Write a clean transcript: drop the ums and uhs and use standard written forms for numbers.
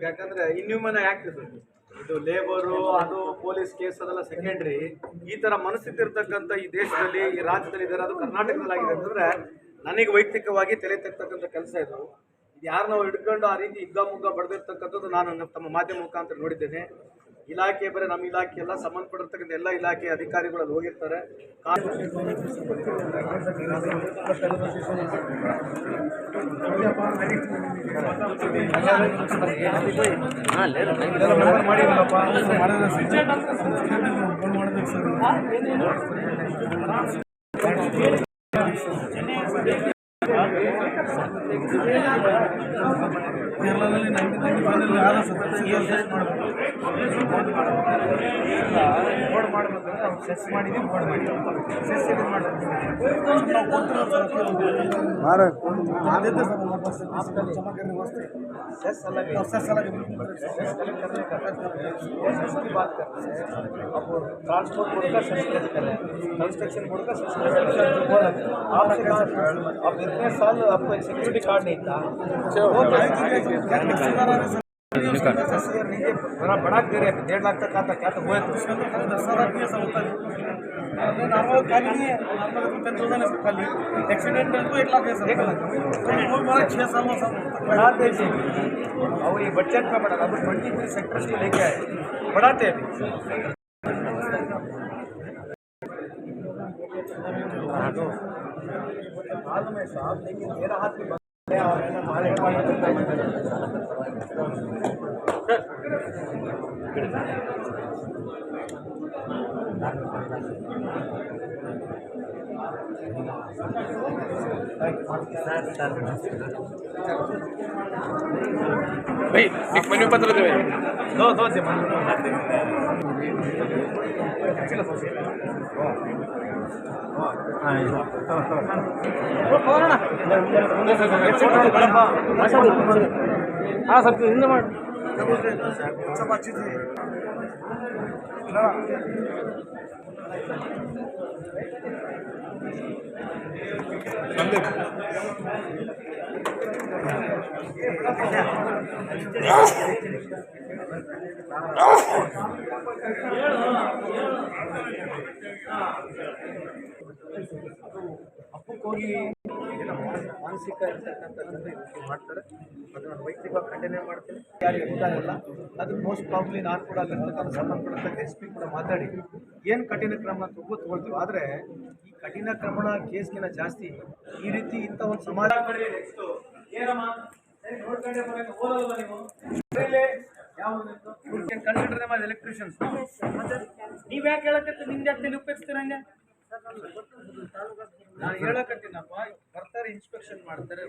ಯಾಕಂದ್ರೆ inhuman act ಇದು labour ಅದು ಪೊಲೀಸ್ ಕೇಸ್ ಅದೆಲ್ಲ ಸೆಕೆಂಡ್ರಿ. ಈ ತರ ಮನಸ್ಥಿತಿ ಇರ್ತಕ್ಕಂಥ ಈ ದೇಶದಲ್ಲಿ ಈ ರಾಜ್ಯದಲ್ಲಿ ಇದ್ದಾರೆ, ಅದು ಕರ್ನಾಟಕದಲ್ಲಿ ಆಗಿದೆ ಅಂತಂದ್ರೆ ನನಗೆ ವೈಯಕ್ತಿಕವಾಗಿ ತಲೆ ತೆಗ್ತಕ್ಕಂಥ ಕೆಲಸ ಇದು. ಯಾರು ನಾವು ಹಿಡ್ಕೊಂಡು ಆ ರೀತಿ ಹಿಗ್ಗಾಮುಗ್ಗ ಬಡ್ದಿರ್ತಕ್ಕಂಥದ್ದು ನಾನು ತಮ್ಮ ಮಾಧ್ಯಮ ಮುಖಾಂತರ ನೋಡಿದ್ದೇನೆ. ಇಲಾಖೆ ಬರೀ ನಮ್ಮ ಇಲಾಖೆ ಎಲ್ಲ ಸಂಬಂಧಪಟ್ಟಿರ್ತಕ್ಕಂಥ ಎಲ್ಲ ಇಲಾಖೆ ಅಧಿಕಾರಿಗಳಲ್ಲಿ ಹೋಗಿರ್ತಾರೆ. ಕೇರಳದಲ್ಲಿ 1995 ಯಾರು ಬೋರ್ಡ್ ಮಾಡಬೇಕಂದ್ರೆ ಅವ್ರು ಸೆಸ್ ಮಾಡಿದ್ವಿ, ಬೋರ್ಡ್ ಮಾಡಿದ್ವಿ. ಸೆಸ್ ಇದು ಮಾಡಬೇಕು सेस अलग है, सेस अलग है, सेस कलेक्ट करने का सेस की बात करते हैं। अब ट्रांसपोर्ट बोर्ड का सेस कलेक्ट करें, कंस्ट्रक्शन बोर्ड का सेस कलेक्ट करें। आपसे कहा अब इतने साल आपको एक सिक्योरिटी कार्ड नहीं था, बड़ा दे रहे 1.5 लाख तक आता, क्या तो हुआ तो 10,000 रुपये ऐसा होता है। नॉर्मल खाली नहीं है, नॉर्मल 10,000 है खाली, एक्सीडेंटल को 1 लाख है, 1 लाख तो 6 सालों से बढ़ाते हैं। और ये बजट में बढ़ा, अब 23 सेक्टर्स को लेके आए, बढ़ाते हैं बाद में साहब, लेकिन मेरा हाथ भी भाई एक मेन्यू पत्र दो दो से हाँ सब हिंदी में सब अच्छी थी ಹಬ್ಬಕ್ಕೋಗಿ ಮಾನಸಿಕ ಇರ್ತಕ್ಕಂಥ ಜನರು ಮಾಡ್ತಾರೆ. ಅದನ್ನು ವೈಯಕ್ತಿಕವಾಗಿ ಕಂಟಿನ್ಯೂ ಮಾಡ್ತೀನಿ, ಯಾರಿಗೆ ಗೊತ್ತಾಗಲ್ಲ. ಅದು ಮೋಸ್ಟ್ ಪ್ರಾಬ್ಲಿ ನಾನು ಕೂಡ ಅಲ್ಲಿರ್ತಕ್ಕಂಥ ಸಂಬಂಧಪಟ್ಟಂಥ SP ಕೂಡ ಮಾತಾಡಿ ಏನು ಕಠಿಣ ಕ್ರಮ ಅಂತ ತಗೊಳ್ತೀವಿ. ಆದರೆ ಈ ಕಠಿಣ ಕ್ರಮಣ ಕೇಸ್ಗಿನ ಜಾಸ್ತಿ ಈ ರೀತಿ ಇಂಥ ಒಂದು ಸಮಾಜ ಎಲೆಕ್ಟ್ರಿಷಿಯನ್ಸ್ ನೀವ್ ಯಾಕೆ ಹೇಳಕತ್ತಿ, ನಿಂದೆ ತಲೆ ಉಪಯೋಗಿಸ್ತೀರ ಹಂಗೆ? ನಾನು ಹೇಳಕತ್ತೀನಪ್ಪ, ಬರ್ತಾರೆ ಇನ್ಸ್ಪೆಕ್ಷನ್ ಮಾಡ್ತಾರೆ.